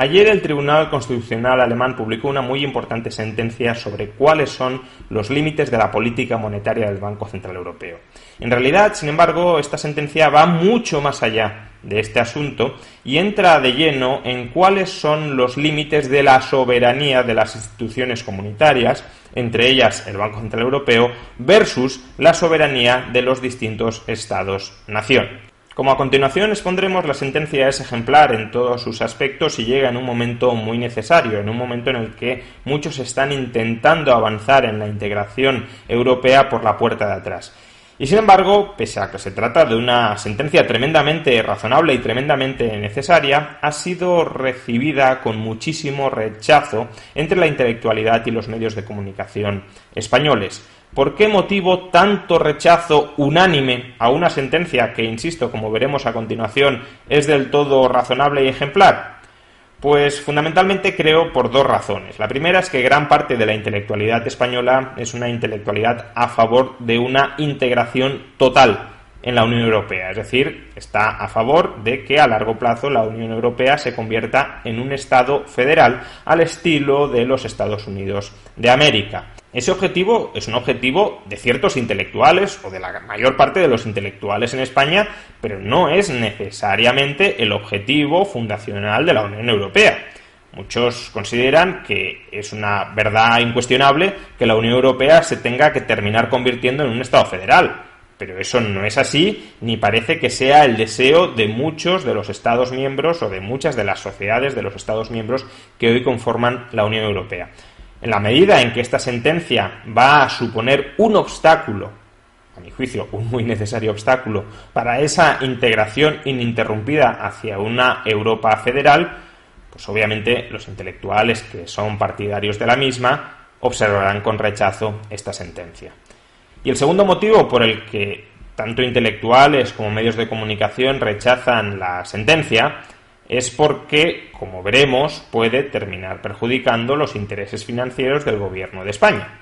Ayer el Tribunal Constitucional alemán publicó una muy importante sentencia sobre cuáles son los límites de la política monetaria del Banco Central Europeo. En realidad, sin embargo, esta sentencia va mucho más allá de este asunto y entra de lleno en cuáles son los límites de la soberanía de las instituciones comunitarias, entre ellas el Banco Central Europeo, versus la soberanía de los distintos Estados-nación. Como a continuación expondremos, la sentencia es ejemplar en todos sus aspectos y llega en un momento muy necesario, en un momento en el que muchos están intentando avanzar en la integración europea por la puerta de atrás. Y sin embargo, pese a que se trata de una sentencia tremendamente razonable y tremendamente necesaria, ha sido recibida con muchísimo rechazo entre la intelectualidad y los medios de comunicación españoles. ¿Por qué motivo tanto rechazo unánime a una sentencia que, insisto, como veremos a continuación, es del todo razonable y ejemplar? Pues fundamentalmente creo por dos razones. La primera es que gran parte de la intelectualidad española es una intelectualidad a favor de una integración total en la Unión Europea, es decir, está a favor de que a largo plazo la Unión Europea se convierta en un Estado federal al estilo de los Estados Unidos de América. Ese objetivo es un objetivo de ciertos intelectuales o de la mayor parte de los intelectuales en España, pero no es necesariamente el objetivo fundacional de la Unión Europea. Muchos consideran que es una verdad incuestionable que la Unión Europea se tenga que terminar convirtiendo en un Estado federal, pero eso no es así, ni parece que sea el deseo de muchos de los Estados miembros o de muchas de las sociedades de los Estados miembros que hoy conforman la Unión Europea. En la medida en que esta sentencia va a suponer un obstáculo, a mi juicio un muy necesario obstáculo, para esa integración ininterrumpida hacia una Europa federal, pues obviamente los intelectuales que son partidarios de la misma observarán con rechazo esta sentencia. Y el segundo motivo por el que tanto intelectuales como medios de comunicación rechazan la sentencia es porque, como veremos, puede terminar perjudicando los intereses financieros del Gobierno de España.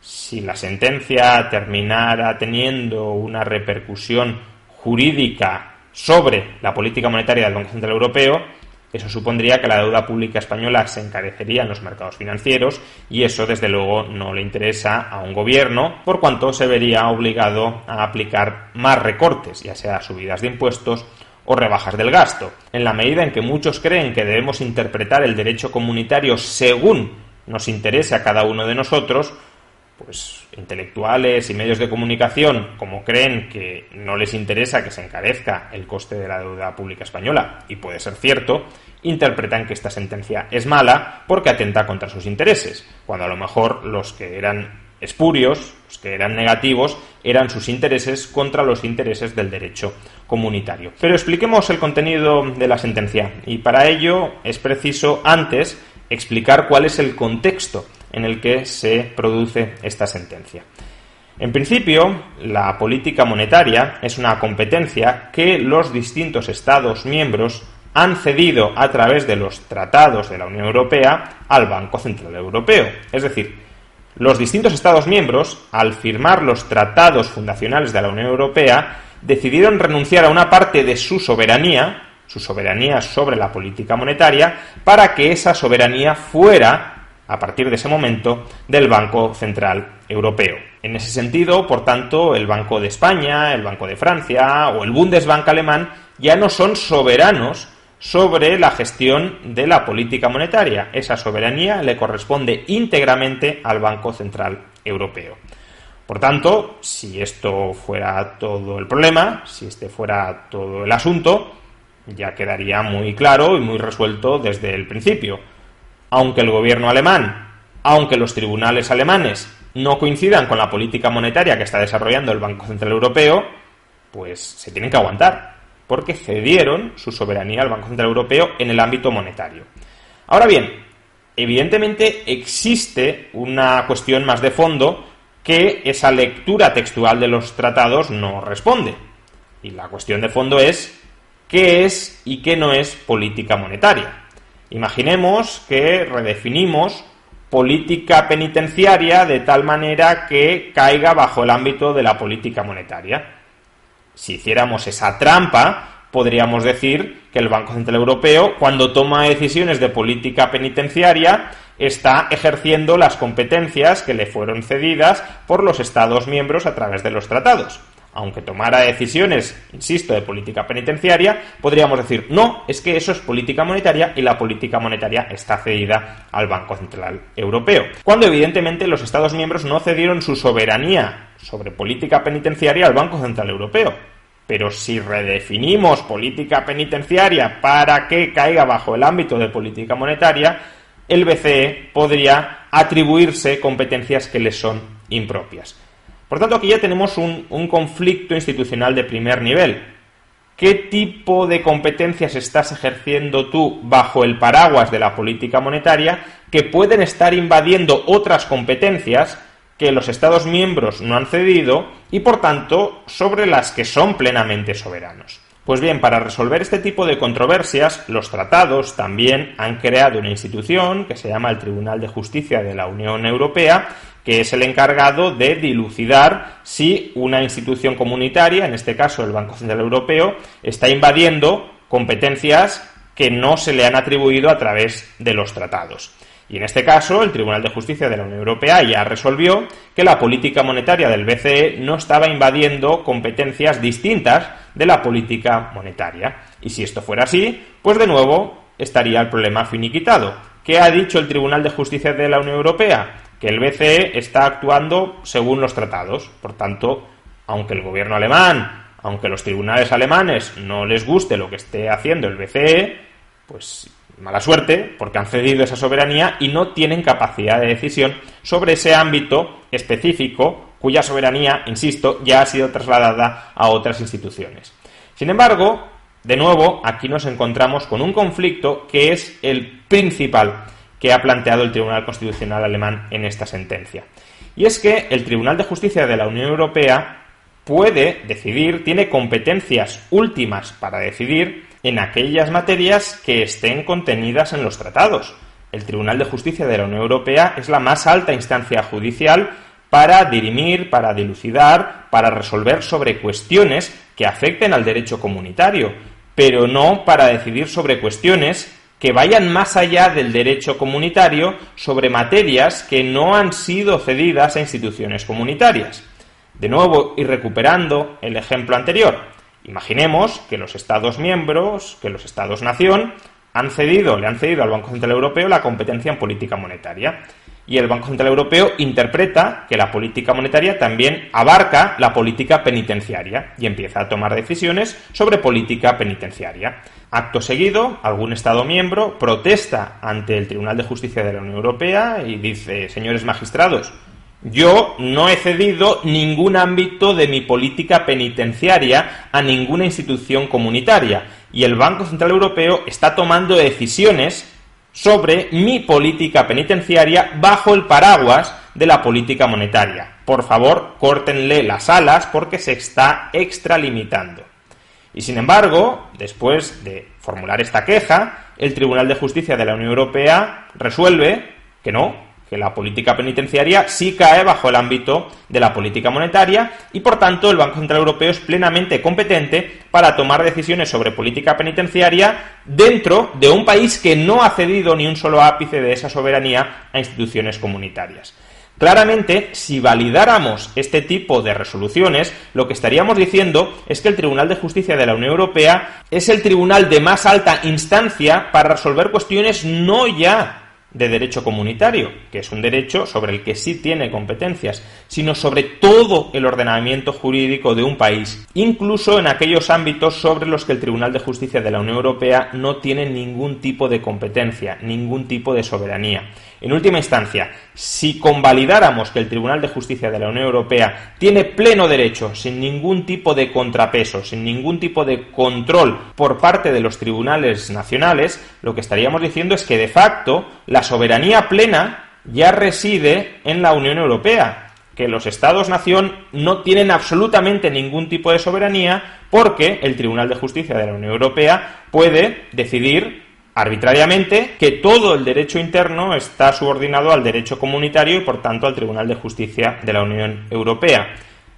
Si la sentencia terminara teniendo una repercusión jurídica sobre la política monetaria del Banco Central Europeo, eso supondría que la deuda pública española se encarecería en los mercados financieros y eso, desde luego, no le interesa a un gobierno, por cuanto se vería obligado a aplicar más recortes, ya sea subidas de impuestos o rebajas del gasto. En la medida en que muchos creen que debemos interpretar el derecho comunitario según nos interese a cada uno de nosotros, pues intelectuales y medios de comunicación, como creen que no les interesa que se encarezca el coste de la deuda pública española, y puede ser cierto, interpretan que esta sentencia es mala porque atenta contra sus intereses, cuando a lo mejor los que eran espurios, los que eran negativos, eran sus intereses contra los intereses del derecho comunitario. Pero expliquemos el contenido de la sentencia, y para ello es preciso antes explicar cuál es el contexto en el que se produce esta sentencia. En principio, la política monetaria es una competencia que los distintos Estados miembros han cedido a través de los tratados de la Unión Europea al Banco Central Europeo. Es decir, los distintos Estados miembros, al firmar los tratados fundacionales de la Unión Europea, decidieron renunciar a una parte de su soberanía sobre la política monetaria, para que esa soberanía fuera, a partir de ese momento, del Banco Central Europeo. En ese sentido, por tanto, el Banco de España, el Banco de Francia o el Bundesbank alemán ya no son soberanos sobre la gestión de la política monetaria. Esa soberanía le corresponde íntegramente al Banco Central Europeo. Por tanto, si esto fuera todo el problema, si este fuera todo el asunto, ya quedaría muy claro y muy resuelto desde el principio. Aunque el gobierno alemán, aunque los tribunales alemanes no coincidan con la política monetaria que está desarrollando el Banco Central Europeo, pues se tienen que aguantar, porque cedieron su soberanía al Banco Central Europeo en el ámbito monetario. Ahora bien, evidentemente existe una cuestión más de fondo que esa lectura textual de los tratados no responde. Y la cuestión de fondo es ¿qué es y qué no es política monetaria? Imaginemos que redefinimos política penitenciaria de tal manera que caiga bajo el ámbito de la política monetaria. Si hiciéramos esa trampa, podríamos decir que el Banco Central Europeo, cuando toma decisiones de política penitenciaria, está ejerciendo las competencias que le fueron cedidas por los Estados miembros a través de los tratados. Aunque tomara decisiones, insisto, de política penitenciaria, podríamos decir, no, es que eso es política monetaria y la política monetaria está cedida al Banco Central Europeo. Cuando evidentemente los Estados miembros no cedieron su soberanía sobre política penitenciaria al Banco Central Europeo. Pero si redefinimos política penitenciaria para que caiga bajo el ámbito de política monetaria, el BCE podría atribuirse competencias que le son impropias. Por tanto, aquí ya tenemos un conflicto institucional de primer nivel. ¿Qué tipo de competencias estás ejerciendo tú bajo el paraguas de la política monetaria que pueden estar invadiendo otras competencias que los Estados miembros no han cedido y, por tanto, sobre las que son plenamente soberanos? Pues bien, para resolver este tipo de controversias, los tratados también han creado una institución que se llama el Tribunal de Justicia de la Unión Europea, que es el encargado de dilucidar si una institución comunitaria, en este caso el Banco Central Europeo, está invadiendo competencias que no se le han atribuido a través de los tratados. Y en este caso, el Tribunal de Justicia de la Unión Europea ya resolvió que la política monetaria del BCE no estaba invadiendo competencias distintas de la política monetaria. Y si esto fuera así, pues de nuevo estaría el problema finiquitado. ¿Qué ha dicho el Tribunal de Justicia de la Unión Europea? Que el BCE está actuando según los tratados. Por tanto, aunque el gobierno alemán, aunque los tribunales alemanes no les guste lo que esté haciendo el BCE, pues mala suerte, porque han cedido esa soberanía y no tienen capacidad de decisión sobre ese ámbito específico cuya soberanía, insisto, ya ha sido trasladada a otras instituciones. Sin embargo, de nuevo, aquí nos encontramos con un conflicto que es el principal que ha planteado el Tribunal Constitucional alemán en esta sentencia. Y es que el Tribunal de Justicia de la Unión Europea puede decidir, tiene competencias últimas para decidir en aquellas materias que estén contenidas en los tratados. El Tribunal de Justicia de la Unión Europea es la más alta instancia judicial para dirimir, para dilucidar, para resolver sobre cuestiones que afecten al derecho comunitario, pero no para decidir sobre cuestiones que vayan más allá del derecho comunitario sobre materias que no han sido cedidas a instituciones comunitarias. De nuevo, y recuperando el ejemplo anterior, imaginemos que los Estados miembros, que los Estados-nación, le han cedido al Banco Central Europeo la competencia en política monetaria. Y el Banco Central Europeo interpreta que la política monetaria también abarca la política penitenciaria y empieza a tomar decisiones sobre política penitenciaria. Acto seguido, algún Estado miembro protesta ante el Tribunal de Justicia de la Unión Europea y dice: señores magistrados, yo no he cedido ningún ámbito de mi política penitenciaria a ninguna institución comunitaria y el Banco Central Europeo está tomando decisiones sobre mi política penitenciaria bajo el paraguas de la política monetaria. Por favor, córtenle las alas porque se está extralimitando. Y sin embargo, después de formular esta queja, el Tribunal de Justicia de la Unión Europea resuelve que no, que la política penitenciaria sí cae bajo el ámbito de la política monetaria y, por tanto, el Banco Central Europeo es plenamente competente para tomar decisiones sobre política penitenciaria dentro de un país que no ha cedido ni un solo ápice de esa soberanía a instituciones comunitarias. Claramente, si validáramos este tipo de resoluciones, lo que estaríamos diciendo es que el Tribunal de Justicia de la Unión Europea es el tribunal de más alta instancia para resolver cuestiones no ya de derecho comunitario, que es un derecho sobre el que sí tiene competencias, sino sobre todo el ordenamiento jurídico de un país, incluso en aquellos ámbitos sobre los que el Tribunal de Justicia de la Unión Europea no tiene ningún tipo de competencia, ningún tipo de soberanía. En última instancia, si convalidáramos que el Tribunal de Justicia de la Unión Europea tiene pleno derecho, sin ningún tipo de contrapeso, sin ningún tipo de control por parte de los tribunales nacionales, lo que estaríamos diciendo es que de facto la soberanía plena ya reside en la Unión Europea, que los Estados-nación no tienen absolutamente ningún tipo de soberanía porque el Tribunal de Justicia de la Unión Europea puede decidir arbitrariamente que todo el derecho interno está subordinado al derecho comunitario y, por tanto, al Tribunal de Justicia de la Unión Europea.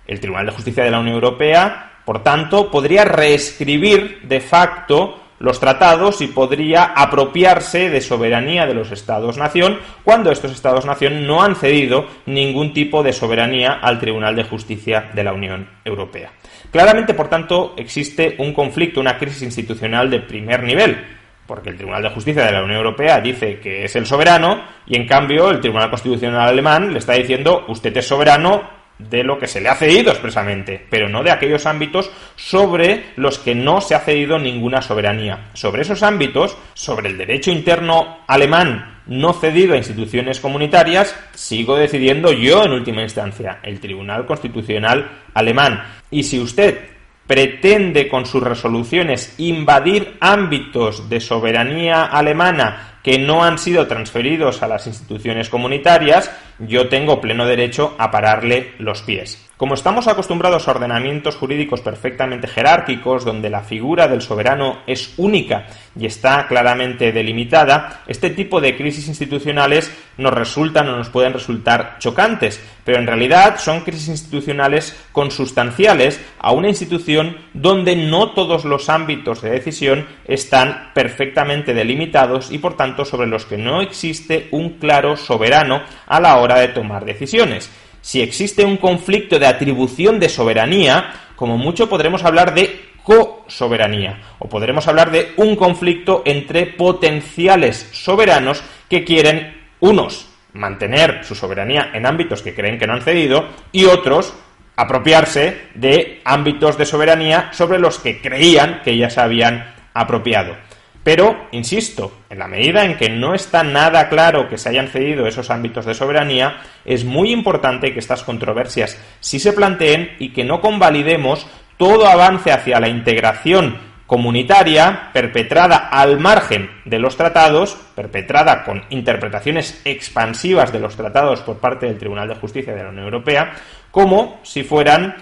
El Tribunal de Justicia de la Unión Europea Por tanto, podría reescribir de facto los tratados y podría apropiarse de soberanía de los Estados-nación cuando estos Estados-nación no han cedido ningún tipo de soberanía al Tribunal de Justicia de la Unión Europea. Claramente, por tanto, existe un conflicto, una crisis institucional de primer nivel, porque el Tribunal de Justicia de la Unión Europea dice que es el soberano y, en cambio, el Tribunal Constitucional alemán le está diciendo usted es soberano de lo que se le ha cedido expresamente, pero no de aquellos ámbitos sobre los que no se ha cedido ninguna soberanía. Sobre esos ámbitos, sobre el derecho interno alemán no cedido a instituciones comunitarias, sigo decidiendo yo en última instancia, el Tribunal Constitucional alemán. Y si usted pretende con sus resoluciones invadir ámbitos de soberanía alemana que no han sido transferidos a las instituciones comunitarias, yo tengo pleno derecho a pararle los pies. Como estamos acostumbrados a ordenamientos jurídicos perfectamente jerárquicos, donde la figura del soberano es única y está claramente delimitada, este tipo de crisis institucionales nos pueden resultar chocantes, pero en realidad son crisis institucionales consustanciales a una institución donde no todos los ámbitos de decisión están perfectamente delimitados y, por tanto, sobre los que no existe un claro soberano a la hora de tomar decisiones. Si existe un conflicto de atribución de soberanía, como mucho podremos hablar de cosoberanía, o podremos hablar de un conflicto entre potenciales soberanos que quieren, unos, mantener su soberanía en ámbitos que creen que no han cedido, y otros, apropiarse de ámbitos de soberanía sobre los que creían que ya se habían apropiado. Pero, insisto, en la medida en que no está nada claro que se hayan cedido esos ámbitos de soberanía, es muy importante que estas controversias sí se planteen y que no convalidemos todo avance hacia la integración comunitaria perpetrada al margen de los tratados, perpetrada con interpretaciones expansivas de los tratados por parte del Tribunal de Justicia de la Unión Europea, como si fueran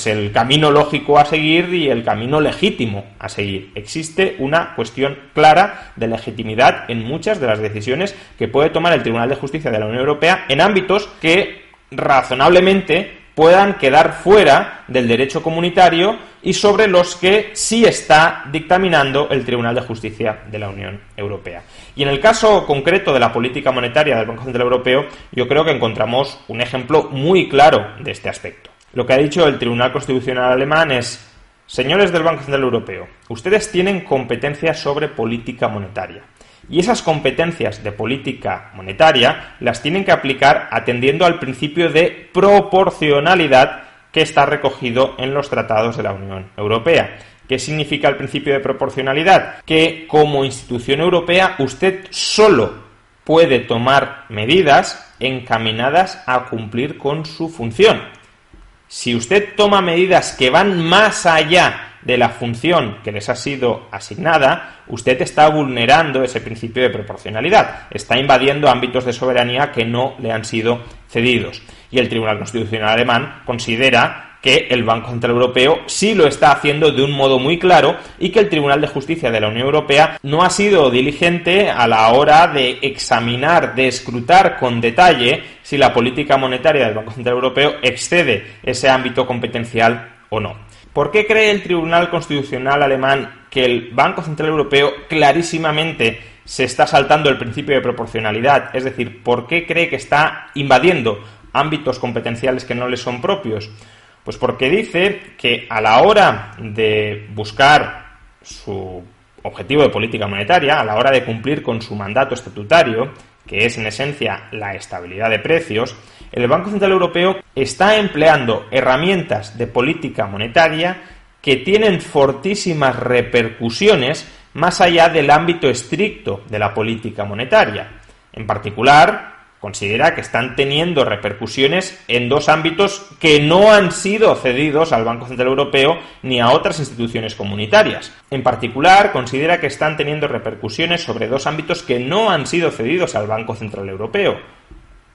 el camino lógico a seguir y el camino legítimo a seguir. Existe una cuestión clara de legitimidad en muchas de las decisiones que puede tomar el Tribunal de Justicia de la Unión Europea en ámbitos que razonablemente puedan quedar fuera del derecho comunitario y sobre los que sí está dictaminando el Tribunal de Justicia de la Unión Europea. Y en el caso concreto de la política monetaria del Banco Central Europeo, yo creo que encontramos un ejemplo muy claro de este aspecto. Lo que ha dicho el Tribunal Constitucional alemán es: señores del Banco Central Europeo, ustedes tienen competencias sobre política monetaria. Y esas competencias de política monetaria las tienen que aplicar atendiendo al principio de proporcionalidad que está recogido en los tratados de la Unión Europea. ¿Qué significa el principio de proporcionalidad? Que como institución europea usted solo puede tomar medidas encaminadas a cumplir con su función. Si usted toma medidas que van más allá de la función que les ha sido asignada, usted está vulnerando ese principio de proporcionalidad, está invadiendo ámbitos de soberanía que no le han sido cedidos. Y el Tribunal Constitucional alemán considera que el Banco Central Europeo sí lo está haciendo de un modo muy claro y que el Tribunal de Justicia de la Unión Europea no ha sido diligente a la hora de examinar, de escrutar con detalle si la política monetaria del Banco Central Europeo excede ese ámbito competencial o no. ¿Por qué cree el Tribunal Constitucional alemán que el Banco Central Europeo clarísimamente se está saltando el principio de proporcionalidad? Es decir, ¿por qué cree que está invadiendo ámbitos competenciales que no le son propios? Pues porque dice que a la hora de buscar su objetivo de política monetaria, a la hora de cumplir con su mandato estatutario, que es en esencia la estabilidad de precios, el Banco Central Europeo está empleando herramientas de política monetaria que tienen fortísimas repercusiones más allá del ámbito estricto de la política monetaria. En particular, considera que están teniendo repercusiones en dos ámbitos que no han sido cedidos al Banco Central Europeo ni a otras instituciones comunitarias. En particular, considera que están teniendo repercusiones sobre dos ámbitos que no han sido cedidos al Banco Central Europeo.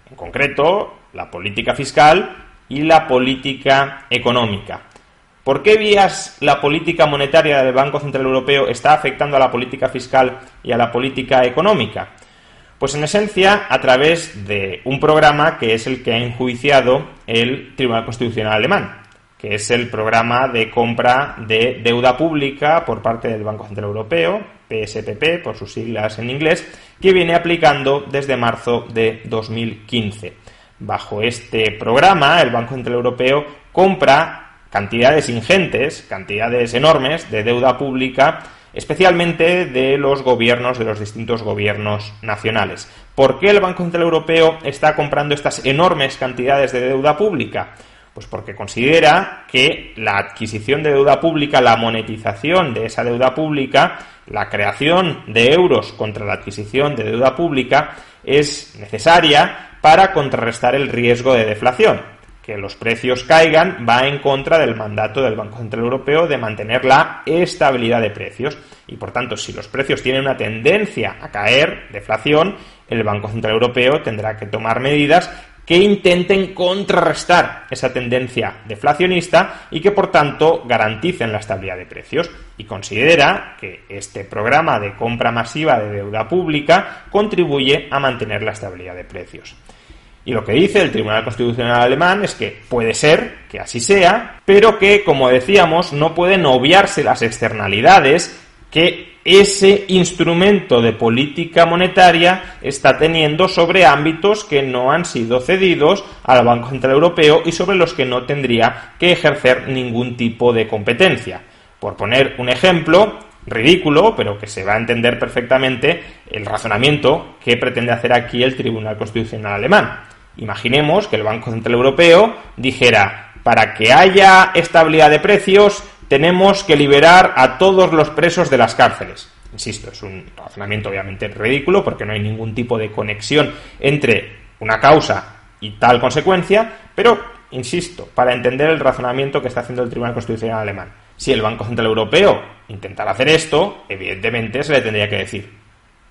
En concreto, la política fiscal y la política económica. ¿Por qué vías la política monetaria del Banco Central Europeo está afectando a la política fiscal y a la política económica? Pues en esencia a través de un programa que es el que ha enjuiciado el Tribunal Constitucional alemán, que es el programa de compra de deuda pública por parte del Banco Central Europeo, PSPP, por sus siglas en inglés, que viene aplicando desde marzo de 2015. Bajo este programa, el Banco Central Europeo compra cantidades ingentes, cantidades enormes de deuda pública, especialmente de los gobiernos, de los distintos gobiernos nacionales. ¿Por qué el Banco Central Europeo está comprando estas enormes cantidades de deuda pública? Pues porque considera que la adquisición de deuda pública, la monetización de esa deuda pública, la creación de euros contra la adquisición de deuda pública es necesaria para contrarrestar el riesgo de deflación. Que los precios caigan va en contra del mandato del Banco Central Europeo de mantener la estabilidad de precios. Y por tanto, si los precios tienen una tendencia a caer, deflación, el Banco Central Europeo tendrá que tomar medidas que intenten contrarrestar esa tendencia deflacionista y que por tanto garanticen la estabilidad de precios, y considera que este programa de compra masiva de deuda pública contribuye a mantener la estabilidad de precios. Y lo que dice el Tribunal Constitucional alemán es que puede ser que así sea, pero que, como decíamos, no pueden obviarse las externalidades que ese instrumento de política monetaria está teniendo sobre ámbitos que no han sido cedidos al Banco Central Europeo y sobre los que no tendría que ejercer ningún tipo de competencia. Por poner un ejemplo ridículo, pero que se va a entender perfectamente el razonamiento que pretende hacer aquí el Tribunal Constitucional alemán. Imaginemos que el Banco Central Europeo dijera: para que haya estabilidad de precios tenemos que liberar a todos los presos de las cárceles. Insisto, es un razonamiento obviamente ridículo porque no hay ningún tipo de conexión entre una causa y tal consecuencia, pero, insisto, para entender el razonamiento que está haciendo el Tribunal Constitucional alemán. Si el Banco Central Europeo intentara hacer esto, evidentemente se le tendría que decir: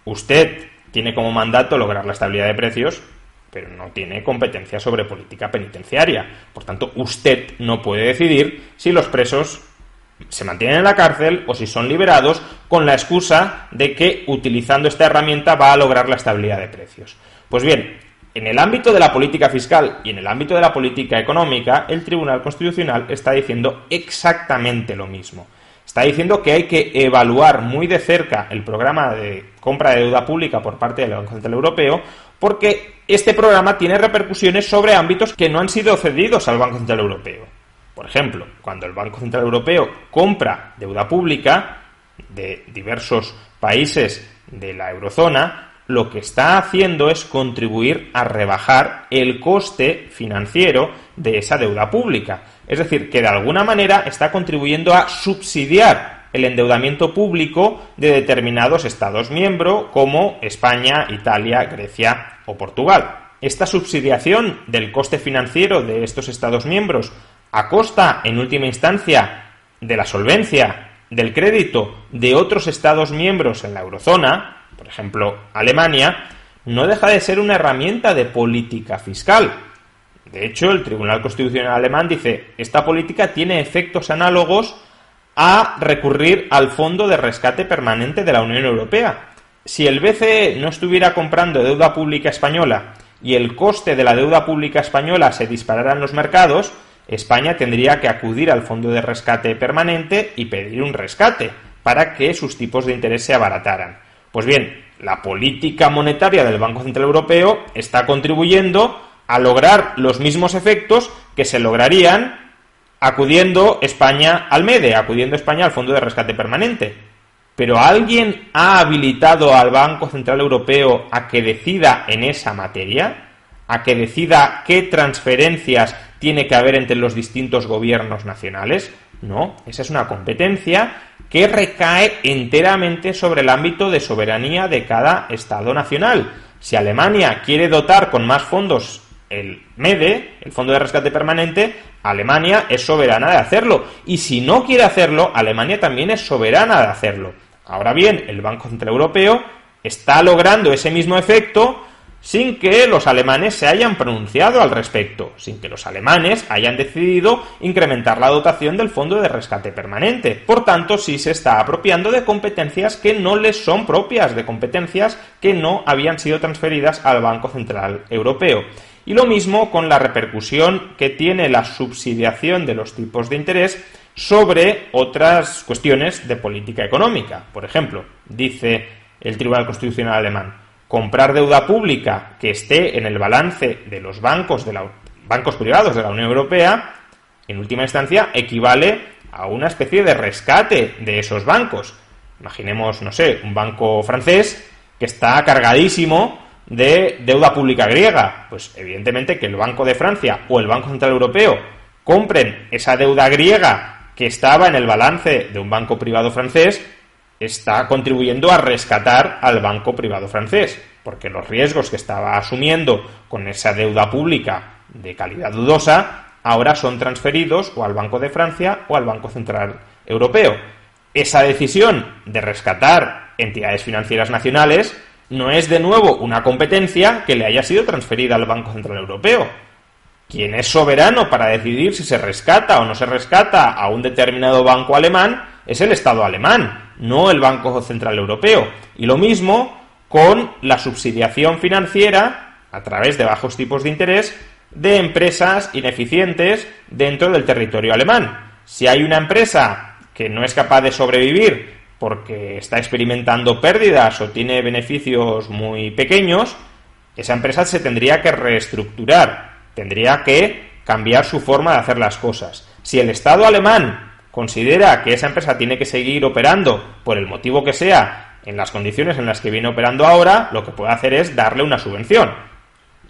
usted tiene como mandato lograr la estabilidad de precios, pero no tiene competencia sobre política penitenciaria. Por tanto, usted no puede decidir si los presos se mantienen en la cárcel o si son liberados con la excusa de que utilizando esta herramienta va a lograr la estabilidad de precios. Pues bien, en el ámbito de la política fiscal y en el ámbito de la política económica, el Tribunal Constitucional está diciendo exactamente lo mismo. Está diciendo que hay que evaluar muy de cerca el programa de compra de deuda pública por parte del Banco Central Europeo, porque este programa tiene repercusiones sobre ámbitos que no han sido cedidos al Banco Central Europeo. Por ejemplo, cuando el Banco Central Europeo compra deuda pública de diversos países de la eurozona, lo que está haciendo es contribuir a rebajar el coste financiero de esa deuda pública. Es decir, que de alguna manera está contribuyendo a subsidiar el endeudamiento público de determinados Estados miembros como España, Italia, Grecia o Portugal. Esta subsidiación del coste financiero de estos Estados miembros a costa, en última instancia, de la solvencia, del crédito de otros Estados miembros en la eurozona, por ejemplo, Alemania, no deja de ser una herramienta de política fiscal. De hecho, el Tribunal Constitucional alemán dice: esta política tiene efectos análogos a recurrir al Fondo de Rescate Permanente de la Unión Europea. Si el BCE no estuviera comprando deuda pública española y el coste de la deuda pública española se disparara en los mercados, España tendría que acudir al Fondo de Rescate Permanente y pedir un rescate para que sus tipos de interés se abarataran. Pues bien, la política monetaria del Banco Central Europeo está contribuyendo a lograr los mismos efectos que se lograrían acudiendo España al MEDE, acudiendo España al Fondo de Rescate Permanente. ¿Pero alguien ha habilitado al Banco Central Europeo a que decida en esa materia? ¿A que decida qué transferencias tiene que haber entre los distintos gobiernos nacionales? No, esa es una competencia que recae enteramente sobre el ámbito de soberanía de cada Estado nacional. Si Alemania quiere dotar con más fondos el MEDE, el Fondo de Rescate Permanente, Alemania es soberana de hacerlo. Y si no quiere hacerlo, Alemania también es soberana de hacerlo. Ahora bien, el Banco Central Europeo está logrando ese mismo efecto sin que los alemanes se hayan pronunciado al respecto, sin que los alemanes hayan decidido incrementar la dotación del Fondo de Rescate Permanente. Por tanto, sí se está apropiando de competencias que no les son propias, de competencias que no habían sido transferidas al Banco Central Europeo. Y lo mismo con la repercusión que tiene la subsidiación de los tipos de interés sobre otras cuestiones de política económica. Por ejemplo, dice el Tribunal Constitucional alemán, comprar deuda pública que esté en el balance de los bancos privados de la Unión Europea, en última instancia, equivale a una especie de rescate de esos bancos. Imaginemos, no sé, un banco francés que está cargadísimo de deuda pública griega. Pues evidentemente que el Banco de Francia o el Banco Central Europeo compren esa deuda griega que estaba en el balance de un banco privado francés, está contribuyendo a rescatar al banco privado francés, porque los riesgos que estaba asumiendo con esa deuda pública de calidad dudosa ahora son transferidos o al Banco de Francia o al Banco Central Europeo. Esa decisión de rescatar entidades financieras nacionales no es de nuevo una competencia que le haya sido transferida al Banco Central Europeo. Quien es soberano para decidir si se rescata o no se rescata a un determinado banco alemán es el Estado alemán, no el Banco Central Europeo. Y lo mismo con la subsidiación financiera, a través de bajos tipos de interés, de empresas ineficientes dentro del territorio alemán. Si hay una empresa que no es capaz de sobrevivir porque está experimentando pérdidas o tiene beneficios muy pequeños, esa empresa se tendría que reestructurar, tendría que cambiar su forma de hacer las cosas. Si el Estado alemán considera que esa empresa tiene que seguir operando por el motivo que sea en las condiciones en las que viene operando ahora, lo que puede hacer es darle una subvención.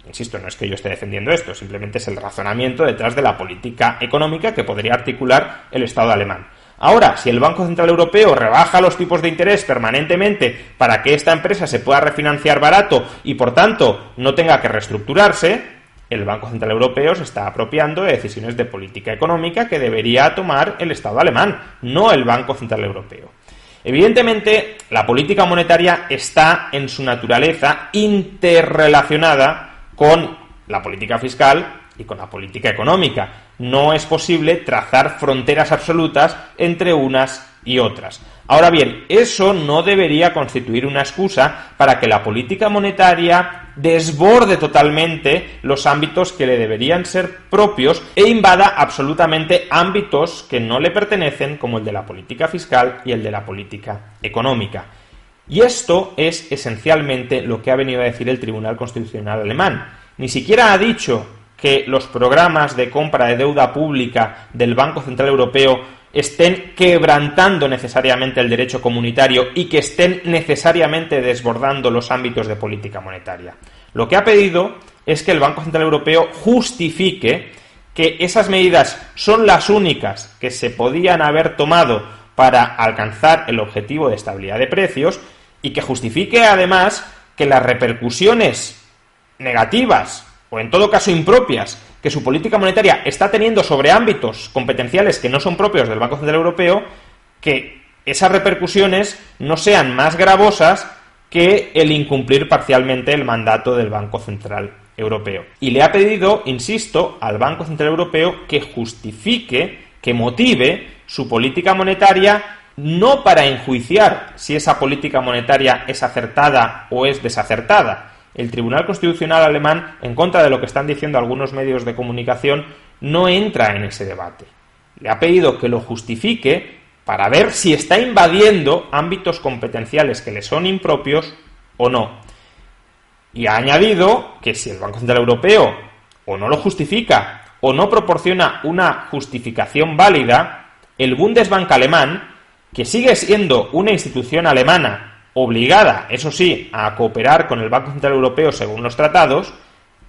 Insisto, no es que yo esté defendiendo esto, simplemente es el razonamiento detrás de la política económica que podría articular el Estado alemán. Ahora, si el Banco Central Europeo rebaja los tipos de interés permanentemente para que esta empresa se pueda refinanciar barato y, por tanto, no tenga que reestructurarse, el Banco Central Europeo se está apropiando de decisiones de política económica que debería tomar el Estado alemán, no el Banco Central Europeo. Evidentemente, la política monetaria está en su naturaleza interrelacionada con la política fiscal y con la política económica. No es posible trazar fronteras absolutas entre unas y otras. Ahora bien, eso no debería constituir una excusa para que la política monetaria desborde totalmente los ámbitos que le deberían ser propios e invada absolutamente ámbitos que no le pertenecen, como el de la política fiscal y el de la política económica. Y esto es esencialmente lo que ha venido a decir el Tribunal Constitucional alemán. Ni siquiera ha dicho que los programas de compra de deuda pública del Banco Central Europeo estén quebrantando necesariamente el derecho comunitario y que estén necesariamente desbordando los ámbitos de política monetaria. Lo que ha pedido es que el Banco Central Europeo justifique que esas medidas son las únicas que se podían haber tomado para alcanzar el objetivo de estabilidad de precios y que justifique además que las repercusiones negativas o en todo caso impropias que su política monetaria está teniendo sobre ámbitos competenciales que no son propios del Banco Central Europeo, que esas repercusiones no sean más gravosas que el incumplir parcialmente el mandato del Banco Central Europeo. Y le ha pedido, insisto, al Banco Central Europeo que justifique, que motive su política monetaria, no para enjuiciar si esa política monetaria es acertada o es desacertada. El Tribunal Constitucional alemán, en contra de lo que están diciendo algunos medios de comunicación, no entra en ese debate. Le ha pedido que lo justifique para ver si está invadiendo ámbitos competenciales que le son impropios o no. Y ha añadido que si el Banco Central Europeo o no lo justifica o no proporciona una justificación válida, el Bundesbank alemán, que sigue siendo una institución alemana obligada, eso sí, a cooperar con el Banco Central Europeo según los tratados,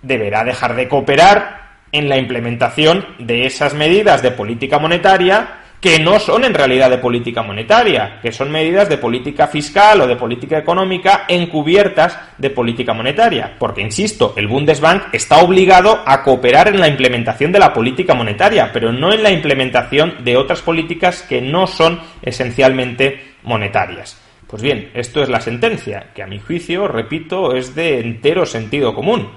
deberá dejar de cooperar en la implementación de esas medidas de política monetaria que no son en realidad de política monetaria, que son medidas de política fiscal o de política económica encubiertas de política monetaria. Porque, insisto, el Bundesbank está obligado a cooperar en la implementación de la política monetaria, pero no en la implementación de otras políticas que no son esencialmente monetarias. Pues bien, esto es la sentencia, que a mi juicio, repito, es de entero sentido común.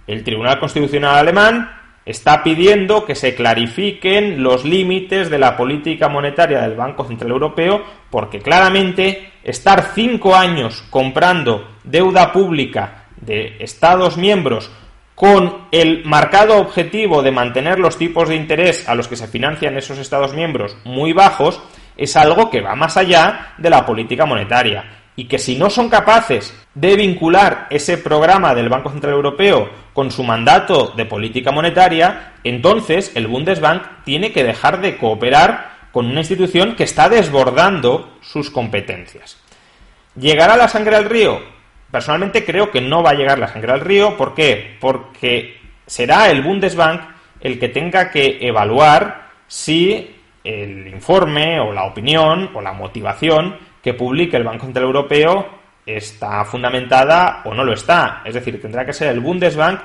El Tribunal Constitucional alemán está pidiendo que se clarifiquen los límites de la política monetaria del Banco Central Europeo, porque claramente estar 5 años comprando deuda pública de Estados miembros con el marcado objetivo de mantener los tipos de interés a los que se financian esos Estados miembros muy bajos, es algo que va más allá de la política monetaria. Y que si no son capaces de vincular ese programa del Banco Central Europeo con su mandato de política monetaria, entonces el Bundesbank tiene que dejar de cooperar con una institución que está desbordando sus competencias. ¿Llegará la sangre al río? Personalmente creo que no va a llegar la sangre al río. ¿Por qué? Porque será el Bundesbank el que tenga que evaluar si el informe o la opinión o la motivación que publique el Banco Central Europeo está fundamentada o no lo está. Es decir, tendrá que ser el Bundesbank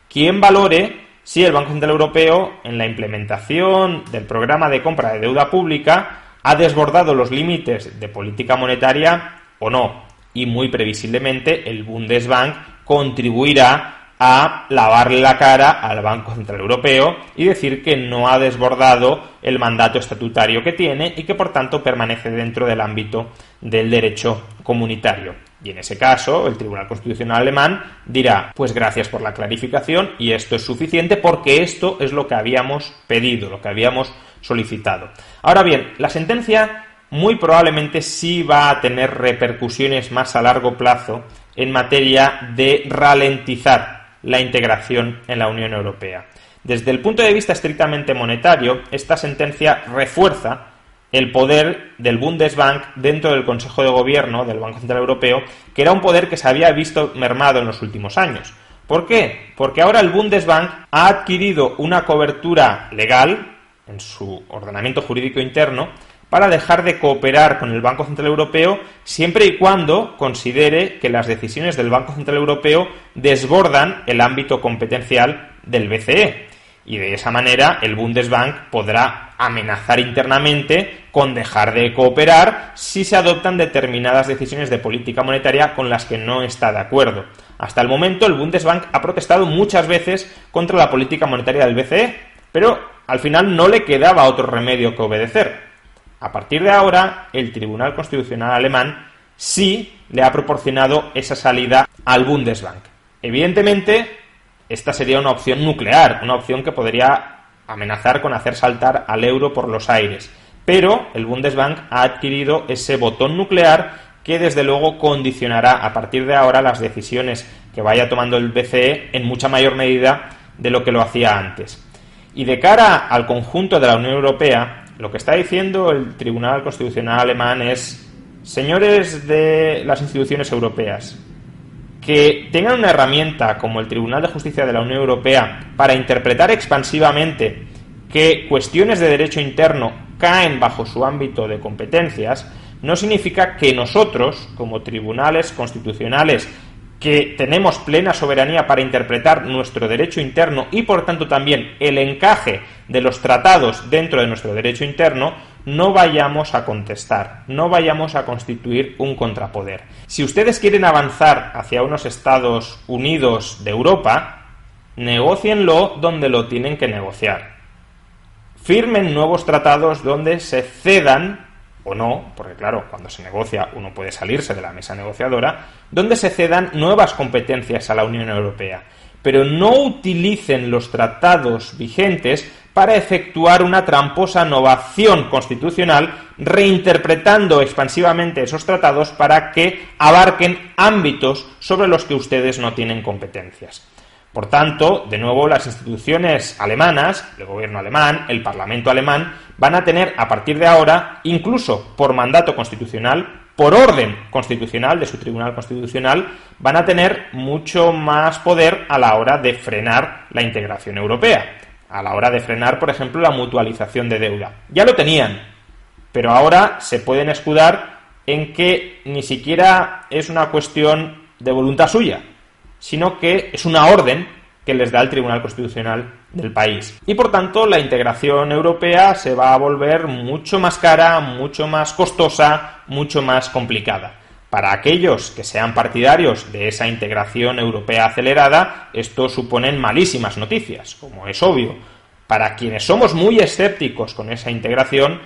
quien valore si el Banco Central Europeo, en la implementación del programa de compra de deuda pública, ha desbordado los límites de política monetaria o no. Y muy previsiblemente el Bundesbank contribuirá a lavarle la cara al Banco Central Europeo y decir que no ha desbordado el mandato estatutario que tiene y que por tanto permanece dentro del ámbito del derecho comunitario. Y en ese caso el Tribunal Constitucional alemán dirá: pues gracias por la clarificación y esto es suficiente porque esto es lo que habíamos pedido, lo que habíamos solicitado. Ahora bien, la sentencia muy probablemente sí va a tener repercusiones más a largo plazo en materia de ralentizar la integración en la Unión Europea. Desde el punto de vista estrictamente monetario, esta sentencia refuerza el poder del Bundesbank dentro del Consejo de Gobierno del Banco Central Europeo, que era un poder que se había visto mermado en los últimos años. ¿Por qué? Porque ahora el Bundesbank ha adquirido una cobertura legal en su ordenamiento jurídico interno para dejar de cooperar con el Banco Central Europeo siempre y cuando considere que las decisiones del Banco Central Europeo desbordan el ámbito competencial del BCE. Y de esa manera el Bundesbank podrá amenazar internamente con dejar de cooperar si se adoptan determinadas decisiones de política monetaria con las que no está de acuerdo. Hasta el momento el Bundesbank ha protestado muchas veces contra la política monetaria del BCE, pero al final no le quedaba otro remedio que obedecer. A partir de ahora, el Tribunal Constitucional alemán sí le ha proporcionado esa salida al Bundesbank. Evidentemente, esta sería una opción nuclear, una opción que podría amenazar con hacer saltar al euro por los aires. Pero el Bundesbank ha adquirido ese botón nuclear que desde luego condicionará a partir de ahora las decisiones que vaya tomando el BCE en mucha mayor medida de lo que lo hacía antes. Y de cara al conjunto de la Unión Europea, lo que está diciendo el Tribunal Constitucional alemán es: señores de las instituciones europeas, que tengan una herramienta como el Tribunal de Justicia de la Unión Europea para interpretar expansivamente que cuestiones de derecho interno caen bajo su ámbito de competencias, no significa que nosotros, como tribunales constitucionales que tenemos plena soberanía para interpretar nuestro derecho interno y por tanto también el encaje de los tratados dentro de nuestro derecho interno, no vayamos a contestar, no vayamos a constituir un contrapoder. Si ustedes quieren avanzar hacia unos Estados Unidos de Europa, negócienlo donde lo tienen que negociar. Firmen nuevos tratados donde se cedan o no, porque claro, cuando se negocia uno puede salirse de la mesa negociadora, donde se cedan nuevas competencias a la Unión Europea, pero no utilicen los tratados vigentes para efectuar una tramposa novación constitucional, reinterpretando expansivamente esos tratados para que abarquen ámbitos sobre los que ustedes no tienen competencias. Por tanto, de nuevo, las instituciones alemanas, el gobierno alemán, el parlamento alemán, van a tener a partir de ahora, incluso por mandato constitucional, por orden constitucional de su Tribunal Constitucional, van a tener mucho más poder a la hora de frenar la integración europea, a la hora de frenar, por ejemplo, la mutualización de deuda. Ya lo tenían, pero ahora se pueden escudar en que ni siquiera es una cuestión de voluntad suya, sino que es una orden que les da el Tribunal Constitucional del país. Y por tanto, la integración europea se va a volver mucho más cara, mucho más costosa, mucho más complicada. Para aquellos que sean partidarios de esa integración europea acelerada, esto suponen malísimas noticias, como es obvio. Para quienes somos muy escépticos con esa integración,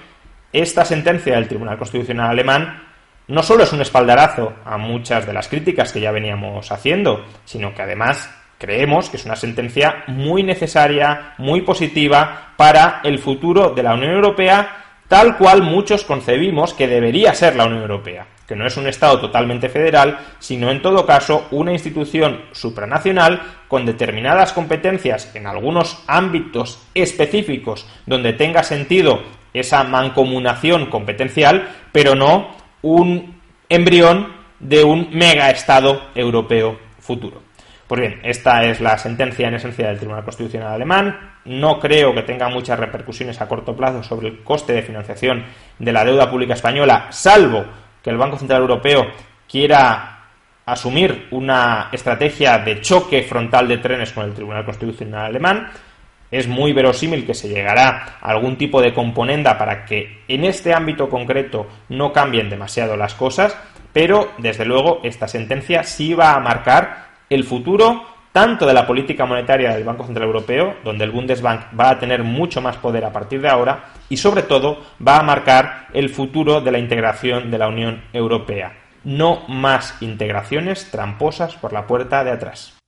esta sentencia del Tribunal Constitucional alemán no solo es un espaldarazo a muchas de las críticas que ya veníamos haciendo, sino que además creemos que es una sentencia muy necesaria, muy positiva para el futuro de la Unión Europea, tal cual muchos concebimos que debería ser la Unión Europea, que no es un Estado totalmente federal, sino en todo caso una institución supranacional con determinadas competencias en algunos ámbitos específicos donde tenga sentido esa mancomunación competencial, pero no un embrión de un megaestado europeo futuro. Pues bien, esta es la sentencia en esencia del Tribunal Constitucional alemán. No creo que tenga muchas repercusiones a corto plazo sobre el coste de financiación de la deuda pública española, salvo que el Banco Central Europeo quiera asumir una estrategia de choque frontal de trenes con el Tribunal Constitucional alemán. Es muy verosímil que se llegará a algún tipo de componenda para que en este ámbito concreto no cambien demasiado las cosas, pero desde luego esta sentencia sí va a marcar el futuro tanto de la política monetaria del Banco Central Europeo, donde el Bundesbank va a tener mucho más poder a partir de ahora, y sobre todo va a marcar el futuro de la integración de la Unión Europea. No más integraciones tramposas por la puerta de atrás.